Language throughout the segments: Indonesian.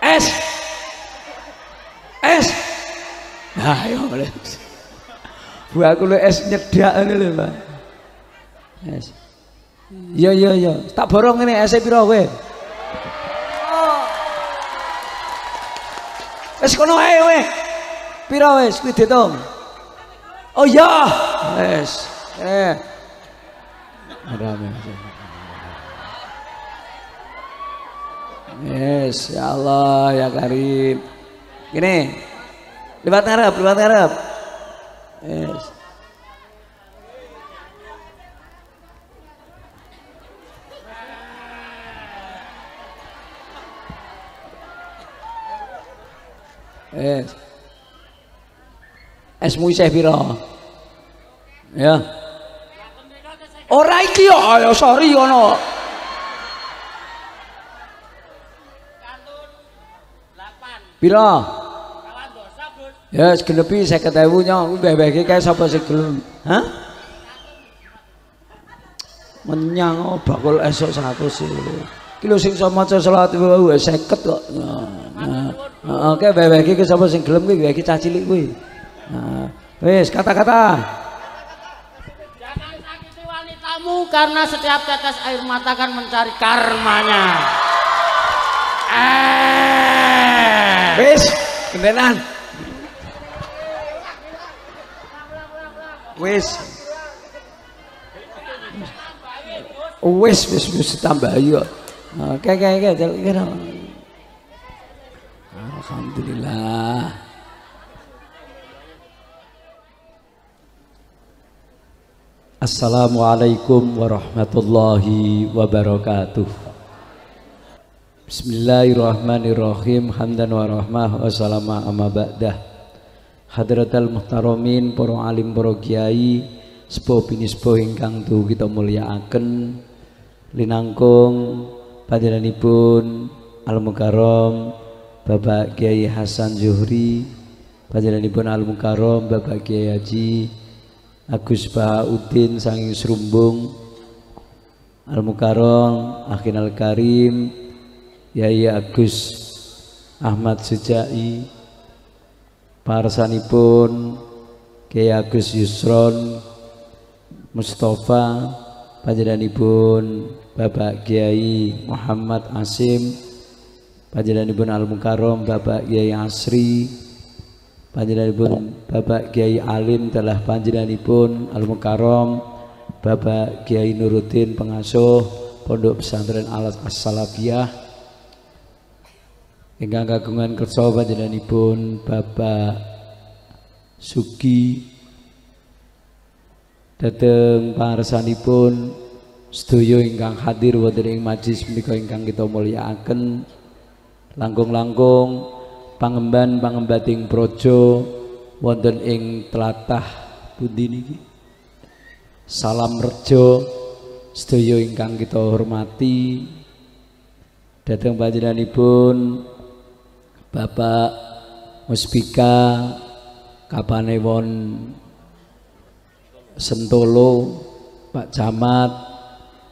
Es. Es. Nah, ya boleh. Bu aku lu es nyedak ngene lho, Pak. Es. Iya. Tak borong ngene es piro kowe? Wis kono ae kowe. Piro wis kuwi diitung. Oh iya. Wis. Rame. Yes, ya Allah ya Karim. Gini. Liwat ngarep. Yes. Yes. Esmu isih pira? Ya. Ora iki ya, sorry ngono. Pira? Ya segenepi 50.000 nya mbeh-mbeh iki kae sapa sing gelem? Hah? Menyang bakul esuk 100 sih. Ki lho sing iso maca selawat 50 kok. Oke, mbeh-mbeh iki sapa sing gelem kuwi iki cah cilik kuwi. Nah, wis kata-kata. Jangan sakiti wanitamu karena setiap tetes air mata kan mencari karmanya. Wis, gendenan. Wis tambah yo. Oke. Alhamdulillah. Assalamualaikum warahmatullahi wabarakatuh. Bismillahirrahmanirrahim. Hamdan wa rahmah wa salama amma ba'dah. Hadratal muhtaramin, para alim, para kiai, sepuh pinispuh ingkang tuh kita mulyakaken linangkung panjenenganipun Al Mukarram Bapak Kiai Hasan Zuhri, panjenenganipun Al Mukarram Bapak Kiai Haji Agus Bahauddin sanging Srumbung, Al Mukarram Akhin Al Karim Yai Agus Ahmad Sujai, parsanipun Kiai Agus Yusron Mustafa, panjenenganipun Bapak Kiai Muhammad Asim, panjenenganipun Al Mukarram Bapak Kiai Asri, panjenenganipun Bapak Kiai Alim telah panjenenganipun Al Mukarram Bapak Kiai Nuruddin pengasuh Pondok Pesantren Al Salafiyah, ingkang kagungan kersa panjenenganipun Bapak Sugi, dhateng parsanipun sedaya ingkang hadir wonten ing majelis menika ingkang kita mulyakaken, langkung-langkung pangemban-pangembating praja wonten ing tlatah pundi niki? Salam Rejo, sedaya ingkang kita hormati, dhateng panjenenganipun Bapak Muspika Kapanewon Sentolo, Pak Camat,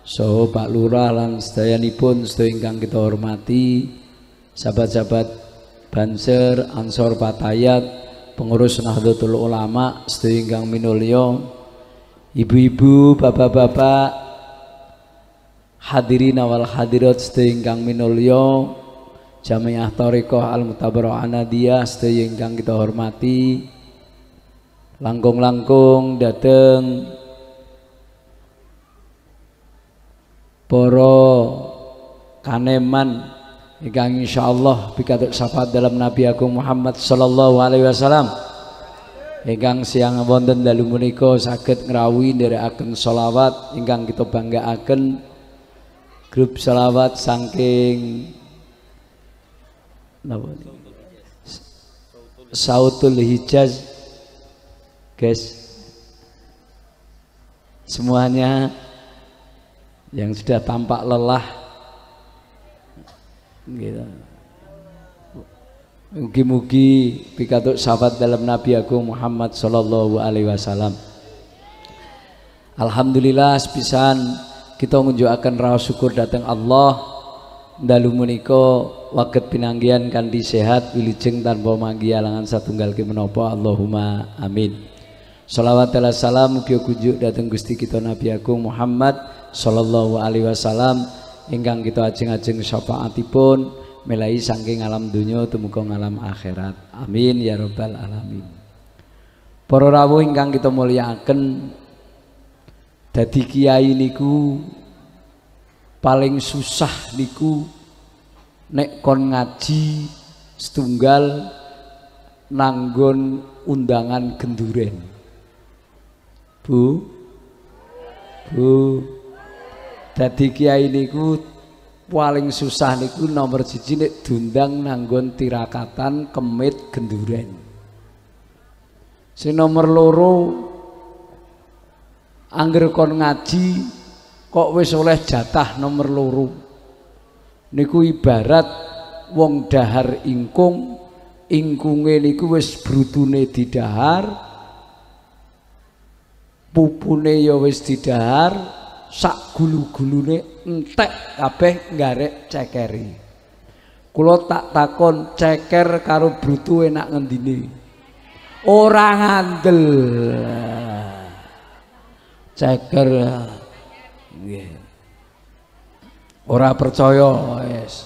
saha Pak Lurah lan sedayanipun sedaya ingkang kita hormati, sahabat-sahabat Banser, Ansor Patayat, pengurus Nahdlatul Ulama sedaya ingkang minulya, ibu-ibu, bapak-bapak, hadirin wal hadirat sedaya ingkang minulya, Jamiah Thariqah Al Mutabarra'ah Nadiyah sedaya ingkang kita hormati, langkung-langkung dhateng para kaneman ingkang insyaallah pikatuk syafaat dalam Nabi Agung Muhammad sallallahu alaihi wasallam, ingkang siang wonten dalu menika saged ngrawuhi nderekaken selawat ingkang kita banggaaken, grup selawat saking Sautul Hijaz, guys, semuanya yang sudah tampak lelah gitu. Mugi-mugi pikatuk syafaat dalam Nabi Agung Muhammad sallallahu alaihi wasallam. Alhamdulillah sepisan kita menunjukkan rasa syukur datang Allah dalu menika waget pinanggihan kanthi sehat wilujeng tanpa manggi alangan satunggal menapa. Allahumma amin. Shalawat ala salam mugi kunjuk dhateng Gusti kita Nabi Agung Muhammad sallallahu alaihi wasallam ingkang kita ajeng-ajeng syafaatipun melahi saking alam dunya tumuga alam akhirat. Amin ya rabbal alamin. Para rawuh ingkang kita mulyakaken, dadi kiai niku paling susah niku nek kon ngaji setunggal nanggon undangan genduren. Bu, dadi kiai niku paling susah niku nomor 1 nek diundang nanggon tirakatan kemit genduren. Sing nomor 2 angger kon ngaji kok wis oleh jatah nomor 2 niku ibarat wong dahar ingkung, ingkunge niku wis brutune didahar, pupune ya wis didahar, sak gulu-gulune entek kabeh nggarek cekeri. Kula tak takon, ceker karo brutu enak ngendine? Ora ngandel. Ceker nggih. Ora percaya wis.